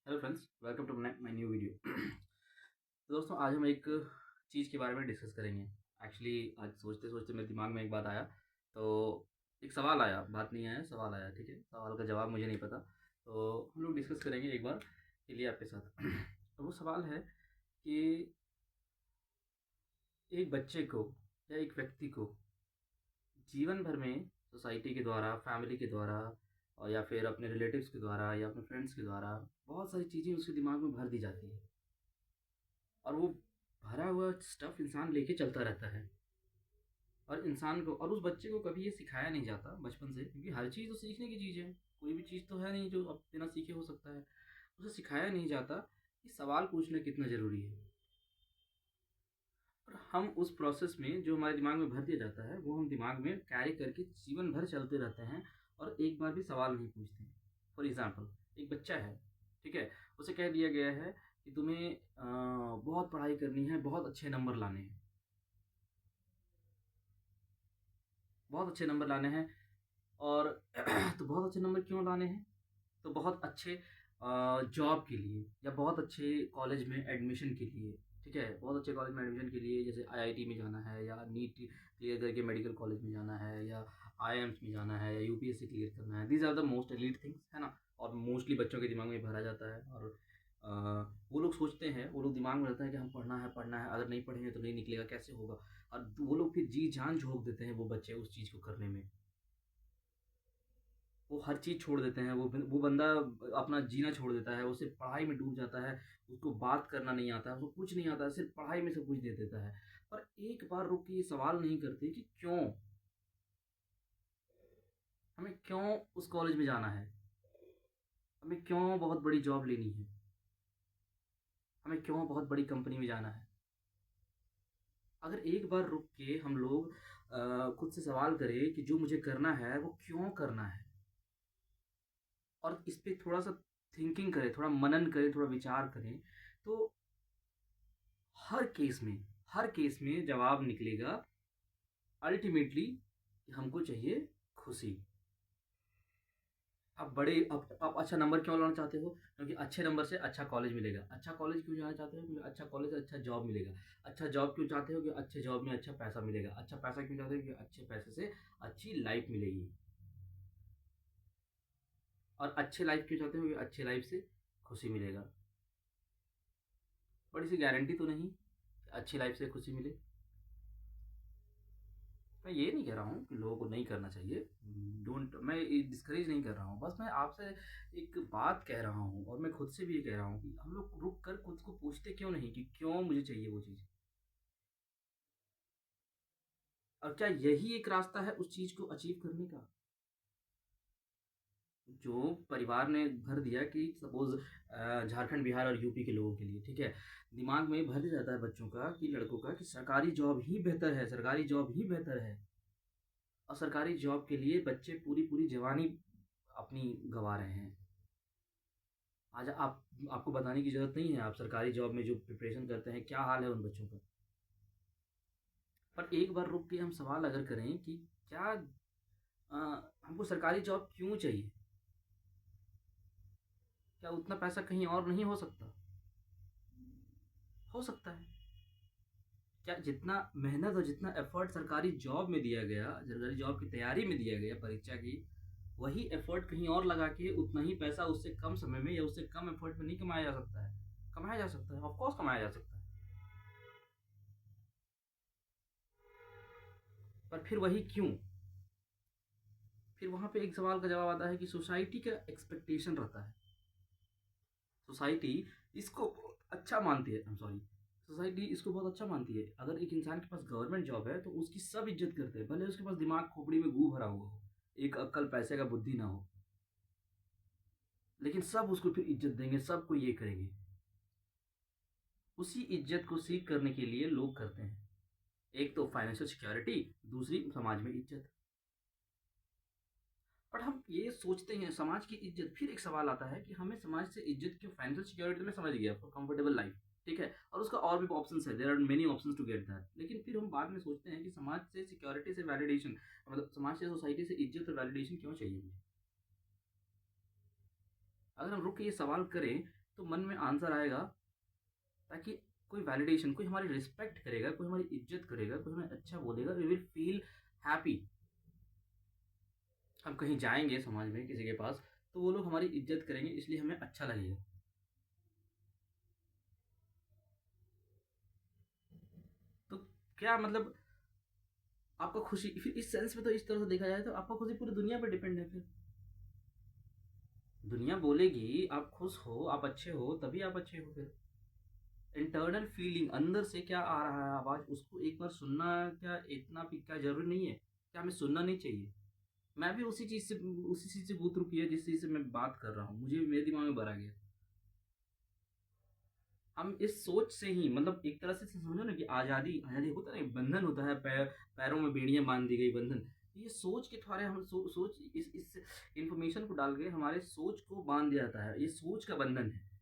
Hello friends, welcome to my new video. तो दोस्तों, आज हम एक चीज़ के बारे में डिस्कस करेंगे। एक्चुअली आज सोचते सोचते मेरे दिमाग में एक बात आया। तो एक सवाल आया, बात नहीं आया, सवाल आया। ठीक है, सवाल का जवाब मुझे नहीं पता, तो हम लोग डिस्कस करेंगे एक बार के लिए आपके साथ। तो वो सवाल है कि एक बच्चे को या एक व्यक्ति को जीवन भर में सोसाइटी के द्वारा, फैमिली के द्वारा, और या फिर अपने रिलेटिव्स के द्वारा या अपने फ्रेंड्स के द्वारा बहुत सारी चीज़ें उसके दिमाग में भर दी जाती है। और वो भरा हुआ स्टफ़ इंसान लेके चलता रहता है। और इंसान को और उस बच्चे को कभी ये सिखाया नहीं जाता बचपन से, क्योंकि हर चीज़ तो सीखने की चीज़ है। कोई भी चीज़ तो है नहीं जो अब बिना सीखे हो सकता है। उसे सिखाया नहीं जाता कि सवाल पूछना कितना ज़रूरी है। और हम उस प्रोसेस में जो हमारे दिमाग में भर दिया जाता है, वो हम दिमाग में कैरी करके जीवन भर चलते रहते हैं और एक बार भी सवाल नहीं पूछते हैं। फॉर एग्ज़ाम्पल, एक बच्चा है, ठीक है? उसे कह दिया गया है कि तुम्हें बहुत पढ़ाई करनी है, बहुत अच्छे नंबर लाने हैं। बहुत अच्छे नंबर लाने हैं। और तो बहुत अच्छे नंबर क्यों लाने हैं? तो बहुत अच्छे जॉब के लिए या बहुत अच्छे कॉलेज में एडमिशन के लिए। ठीक है, बहुत अच्छे कॉलेज में एडमिशन के लिए, जैसे आईआईटी में जाना है या नीट क्लियर करके मेडिकल कॉलेज में जाना है या आईआईएम्स में जाना है या यूपीएससी क्लियर करना है। These are the most elite things, है ना? और मोस्टली बच्चों के दिमाग में भरा जाता है। और अ, वो लोग सोचते हैं, वो लोग दिमाग में रहता है कि हम पढ़ना है, अगर नहीं पढ़ेंगे तो नहीं निकलेगा, कैसे होगा? और वो लोग फिर जी जान झोंक देते हैं, वो बच्चे उस चीज़ को करने में। वो हर चीज़ छोड़ देते हैं, वो बंदा अपना जीना छोड़ देता है, वो सिर्फ़ पढ़ाई में डूब जाता है, उसको बात करना नहीं आता है, उसको कुछ नहीं आता है, सिर्फ़ पढ़ाई में सब कुछ दे देता है। पर एक बार रुक के ये सवाल नहीं करते कि क्यों? हमें क्यों उस कॉलेज में जाना है? हमें क्यों बहुत बड़ी जॉब लेनी है? हमें क्यों बहुत बड़ी कंपनी में जाना है? अगर एक बार रुक के हम लोग खुद से सवाल करें कि जो मुझे करना है, वो क्यों करना है? और इस पे थोड़ा-सा थिंकिंग करें, थोड़ा मनन करें, थोड़ा विचार करें, तो हर केस में हर केस में जवाब निकलेगा अल्टीमेटली हमको चाहिए खुशी। आप अच्छा नंबर क्यों लाना चाहते हो? क्योंकि अच्छे नंबर से अच्छा कॉलेज मिलेगा। अच्छा कॉलेज क्यों जाना चाहते हो? क्योंकि अच्छा कॉलेज से अच्छा जॉब मिलेगा। अच्छा जॉब क्यों चाहते हो? कि अच्छे जॉब में अच्छा पैसा मिलेगा। अच्छा पैसा क्यों चाहते हो? क्योंकि अच्छे पैसे से अच्छी लाइफ मिलेगी। और अच्छे लाइफ क्यों चाहते हो? क्योंकि अच्छे लाइफ से खुशी मिलेगा। बड़ी सी गारंटी तो नहीं कि अच्छी लाइफ से खुशी मिले। मैं ये नहीं कह रहा हूँ कि लोगों को नहीं करना चाहिए। डोंट मैं ये डिस्करेज नहीं कर रहा हूँ। बस मैं आपसे एक बात कह रहा हूँ और मैं खुद से भी ये कह रहा हूँ कि हम लोग रुक कर खुद को पूछते क्यों नहीं कि क्यों मुझे चाहिए वो चीज़? और क्या यही एक रास्ता है उस चीज़ को अचीव करने का? जो परिवार ने भर दिया कि सपोज़ झारखंड, बिहार और यूपी के लोगों के लिए, ठीक है? दिमाग में भर दिया जाता है बच्चों का कि लड़कों का कि सरकारी जॉब ही बेहतर है, सरकारी जॉब ही बेहतर है। और सरकारी जॉब के लिए बच्चे पूरी-पूरी जवानी अपनी गँवा रहे हैं। आज आपको बताने की ज़रूरत नहीं है, आप सरकारी जॉब में जो प्रिपरेशन करते हैं, क्या हाल है उन बच्चों का। पर एक बार रुक के हम सवाल अगर करें कि क्या हमको सरकारी जॉब क्यों चाहिए? क्या उतना पैसा कहीं और नहीं हो सकता? हो सकता है। क्या जितना मेहनत और जितना एफ़र्ट सरकारी जॉब में दिया गया, सरकारी जॉब की तैयारी में दिया गया परीक्षा की, वही एफ़र्ट कहीं और लगा के उतना ही पैसा उससे कम समय में या उससे कम एफ़र्ट में नहीं कमाया जा सकता है? कमाया जा सकता है, ऑफ़ कोर्स कमाया जा सकता है। पर फिर वही क्यों? फिर वहाँ पे एक सवाल का जवाब आता है कि सोसाइटी का एक्सपेक्टेशन रहता है। सोसाइटी इसको अच्छा मानती है, आई एम सॉरी, सोसाइटी इसको बहुत अच्छा मानती है। अगर एक इंसान के पास गवर्नमेंट जॉब है तो उसकी सब इज्जत करते हैं, भले उसके पास दिमाग खोपड़ी में गू भरा हुआ हो, एक अक्ल पैसे का बुद्धि ना हो, लेकिन सब उसको फिर इज्जत देंगे, सबको ये करेंगे। उसी इज्जत को सीख करने के लिए लोग करते हैं। एक तो फाइनेंशियल सिक्योरिटी, दूसरी समाज में इज्जत। बट हम ये सोचते हैं समाज की इज्जत, फिर एक सवाल आता है कि हमें समाज से इज्जत क्यों? फाइनेंशियल सिक्योरिटी तो मैं समझ गया, फॉर कंफर्टेबल लाइफ, ठीक है, और उसका और भी ऑप्शंस है, there are many options to get that. लेकिन फिर हम बाद में सोचते हैं कि समाज से सिक्योरिटी से वैलिडेशन, मतलब समाज से सोसाइटी से इज्जत और वैलिडेशन क्यों चाहिए मुझे? अगर हम रुक के ये सवाल करें तो मन में आंसर आएगा, ताकि कोई वैलिडेशन, कोई हमारी रिस्पेक्ट करेगा, कोई हमारी इज्जत करेगा, कोई हमें अच्छा बोलेगा, वी विल फील हैप्पी। हम कहीं जाएंगे समाज में किसी के पास, तो वो लोग हमारी इज्जत करेंगे, इसलिए हमें अच्छा लगेगा। तो क्या मतलब, आपका खुशी फिर इस सेंस में, तो इस तरह से देखा जाए तो आपका खुशी पूरी दुनिया पर डिपेंड है। फिर दुनिया बोलेगी आप खुश हो, आप अच्छे हो, तभी आप अच्छे हो। फिर इंटरनल फीलिंग, अंदर से क्या आ रहा है आवाज़, उसको एक बार सुनना, क्या इतना भी क्या ज़रूरी नहीं है? क्या हमें सुनना नहीं चाहिए? मैं भी उसी चीज़ से गुथरू किया जिस चीज़ से मैं बात कर रहा हूँ, मुझे भी मेरे दिमाग में भरा गया। हम इस सोच से ही, मतलब एक तरह से समझो ना कि आज़ादी आज़ादी होता है ना, एक बंधन होता है, पैरों में बेड़ियाँ बाँध दी गई, बंधन। ये सोच के द्वारा हम सोच इस इन्फॉर्मेशन को डाल के हमारे सोच को बाँध दिया जाता है। ये सोच का बंधन है।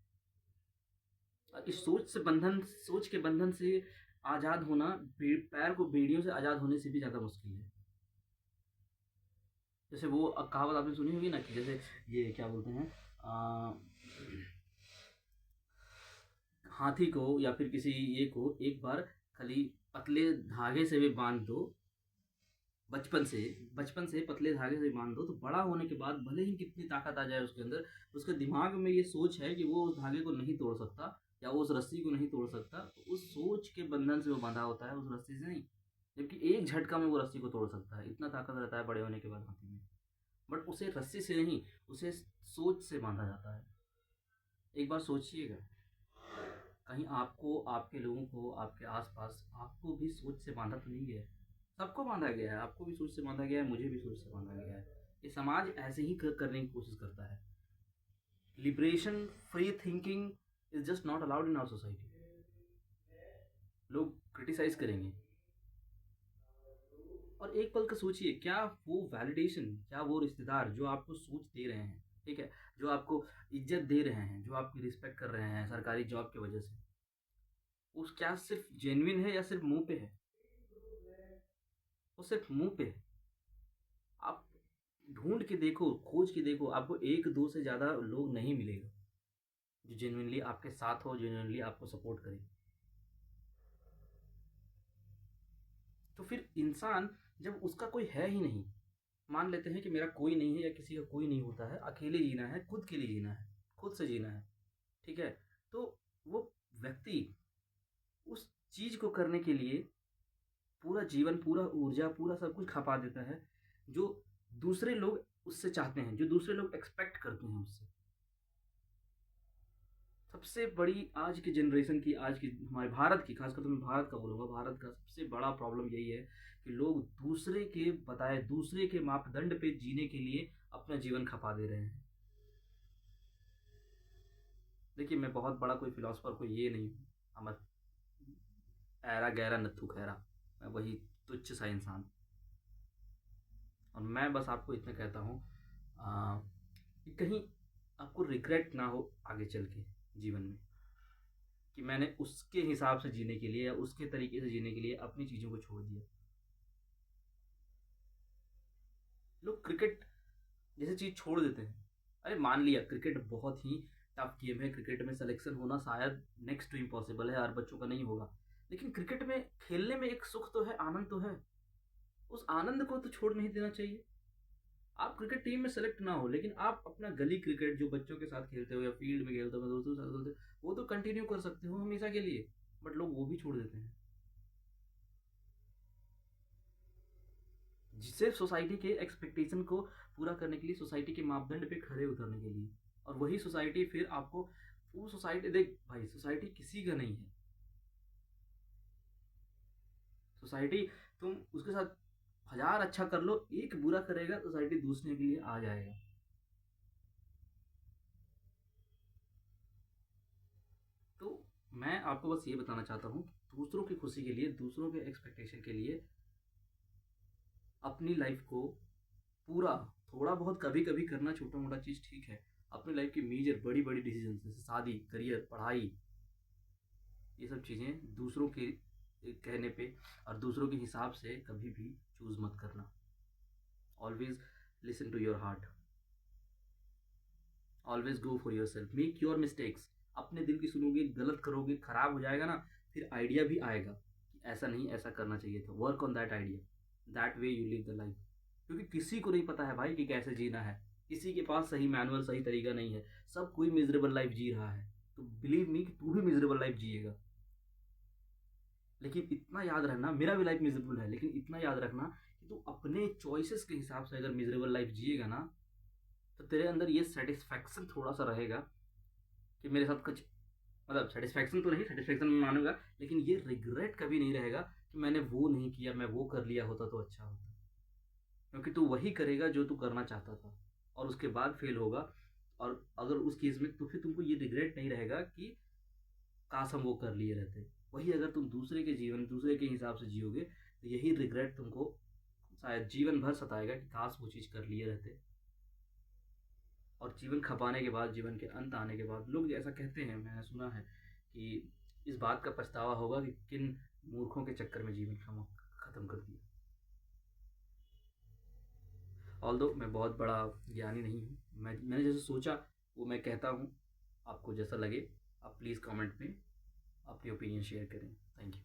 इस सोच के बंधन से आज़ाद होना, पैर को बेड़ियों से आज़ाद होने से भी ज़्यादा मुश्किल है। जैसे वो कहावत आपने सुनी होगी ना, कि जैसे ये क्या बोलते हैं, आ, हाथी को या फिर किसी ये को एक बार खाली पतले धागे से भी बांध दो, बचपन से बचपन से पतले धागे से बांध दो, तो बड़ा होने के बाद भले ही कितनी ताकत आ जाए उसके अंदर, उसके दिमाग में ये सोच है कि वो उस धागे को नहीं तोड़ सकता, या वो उस रस्सी को नहीं तोड़ सकता, तो उस सोच के बंधन से वो बंधा होता है, उस रस्सी से नहीं। जबकि एक झटका में वो रस्सी को तोड़ सकता है, इतना ताकत रहता है बड़े होने के बाद हाथी में। बट उसे रस्सी से नहीं, उसे सोच से बांधा जाता है। एक बार सोचिएगा, कहीं आपको, आपके लोगों को, आपके आसपास आपको भी सोच से बांधा तो नहीं गया है? सबको बांधा गया है, आपको भी सोच से बांधा गया है, मुझे भी सोच से बांधा गया है। ये समाज ऐसे ही करने की कोशिश करता है। Liberation, free thinking is just not allowed in our society. लोग क्रिटिसाइज करेंगे। और एक पल का सोचिए, क्या वो वैलिडेशन, क्या वो रिश्तेदार जो आपको सोच दे रहे हैं, ठीक है, जो आपको इज्जत दे रहे हैं, जो आपकी रिस्पेक्ट कर रहे हैं सरकारी जॉब की वजह से, उस क्या सिर्फ जेन्युइन है या सिर्फ मुंह पे है? वो सिर्फ मुंह पे है। आप ढूंढ के देखो, खोज के देखो, आपको एक दो से ज़्यादा लोग नहीं मिलेगा जो जेन्युइनली आपके साथ हो, जेन्युइनली आपको सपोर्ट करे। तो फिर इंसान, जब उसका कोई है ही नहीं, मान लेते हैं कि मेरा कोई नहीं है या किसी का कोई नहीं होता है, अकेले जीना है, खुद के लिए जीना है, खुद से जीना है, ठीक है, तो वो व्यक्ति उस चीज को करने के लिए पूरा जीवन, पूरा ऊर्जा, पूरा सब कुछ खपा देता है, जो दूसरे लोग उससे चाहते हैं, जो दूसरे लोग एक्सपेक्ट करते हैं उससे। सबसे बड़ी आज की जनरेशन की, आज की हमारे भारत की, खासकर तो मैं भारत का बोलूँगा, भारत का सबसे बड़ा प्रॉब्लम यही है कि लोग दूसरे के बताए, दूसरे के मापदंड पे जीने के लिए अपना जीवन खपा दे रहे हैं। देखिए, मैं बहुत बड़ा कोई फिलोसफर कोई ये नहीं हूँ, अमर ऐरा गहरा नत्थु खैरा, मैं वही तुच्छ सा इंसान। और मैं बस आपको इतना कहता हूँ, कि कहीं आपको रिग्रेट ना हो आगे चल के जीवन में, कि मैंने उसके हिसाब से जीने के लिए या उसके तरीके से जीने के लिए अपनी चीज़ों को छोड़ दिया। लोग क्रिकेट जैसे चीज़ छोड़ देते हैं। अरे मान लिया क्रिकेट बहुत ही टफ गेम है, क्रिकेट में सिलेक्शन होना शायद नेक्स्ट टू इम्पॉसिबल है, हर बच्चों का नहीं होगा, लेकिन क्रिकेट में खेलने में एक सुख तो है, आनंद तो है। उस आनंद को तो छोड़ नहीं देना चाहिए। आप क्रिकेट टीम में सेलेक्ट ना हो, लेकिन आप अपना गली क्रिकेट जो बच्चों के साथ खेलते हो या फील्ड में खेलते हो, दोस्तों के साथ खेलते हो, वो तो कंटिन्यू कर सकते हो हमेशा के लिए। बट लोग वो भी छोड़ देते हैं, सिर्फ सोसाइटी के एक्सपेक्टेशन को पूरा करने के लिए, सोसाइटी के मापदंड पे खड़े उतरने के लिए। और वही सोसाइटी फिर आपको, वो सोसाइटी, देख भाई, सोसाइटी किसी का नहीं है। सोसाइटी, तुम उसके साथ हजार अच्छा कर लो, एक बुरा करेगा, सोसाइटी दूसरे के लिए आ जाएगा। तो मैं आपको बस ये बताना चाहता हूँ, दूसरों की खुशी के लिए, दूसरों के एक्सपेक्टेशन के लिए अपनी लाइफ को पूरा, थोड़ा बहुत कभी कभी करना, छोटा मोटा चीज़ ठीक है, अपनी लाइफ की मेजर बड़ी बड़ी डिसीजन जैसे शादी, करियर, पढ़ाई, ये सब चीज़ें दूसरों के कहने पे और दूसरों के हिसाब से कभी भी चूज मत करना। Always listen to your heart, always go for yourself, make your mistakes, अपने दिल की सुनोगे, गलत करोगे, खराब हो जाएगा ना, फिर आइडिया भी आएगा कि ऐसा नहीं, ऐसा करना चाहिए था। Work on that idea, that way you live the life. क्योंकि किसी को नहीं पता है भाई कि कैसे जीना है, किसी के पास सही मैनुअल, सही तरीका नहीं है। सब कोई मिजरेबल लाइफ जी रहा है, तो बिलीव मी कि तू भी मिजरेबल लाइफ जिएगा। लेकिन इतना याद रखना, मेरा भी लाइफ मिजरेबल है, लेकिन इतना याद रखना कि तू अपने चॉइसेस के हिसाब से अगर मिजरेबल लाइफ जिएगा ना, तो तेरे अंदर ये सेटिस्फैक्शन थोड़ा सा रहेगा कि मेरे साथ कुछ, मतलब सेटिस्फैक्शन तो नहीं, सेटिस्फैक्शन मैं मानूंगा, लेकिन ये रिग्रेट कभी नहीं रहेगा कि मैंने वो नहीं किया, मैं वो कर लिया होता तो अच्छा होता। क्योंकि तू वही करेगा जो तू करना चाहता था, और उसके बाद फेल होगा। और अगर उस केस में तो फिर तुमको ये रिग्रेट नहीं रहेगा कि काश हम वो कर लिए रहते। वही अगर तुम दूसरे के जीवन, दूसरे के हिसाब से जियोगे, तो यही रिग्रेट तुमको शायद जीवन भर सताएगा कि काश वो चीज़ कर लिए रहते। और जीवन खपाने के बाद, जीवन के अंत आने के बाद, लोग ऐसा कहते हैं, मैंने सुना है कि इस बात का पछतावा होगा कि किन मूर्खों के चक्कर में जीवन खत्म कर दिया। ऑल्दो मैं बहुत बड़ा ज्ञानी नहीं हूँ, मैंने जैसे सोचा वो मैं कहता हूँ। आपको जैसा लगे आप प्लीज़ कमेंट में अपनी ओपिनियन शेयर करें। Thank you.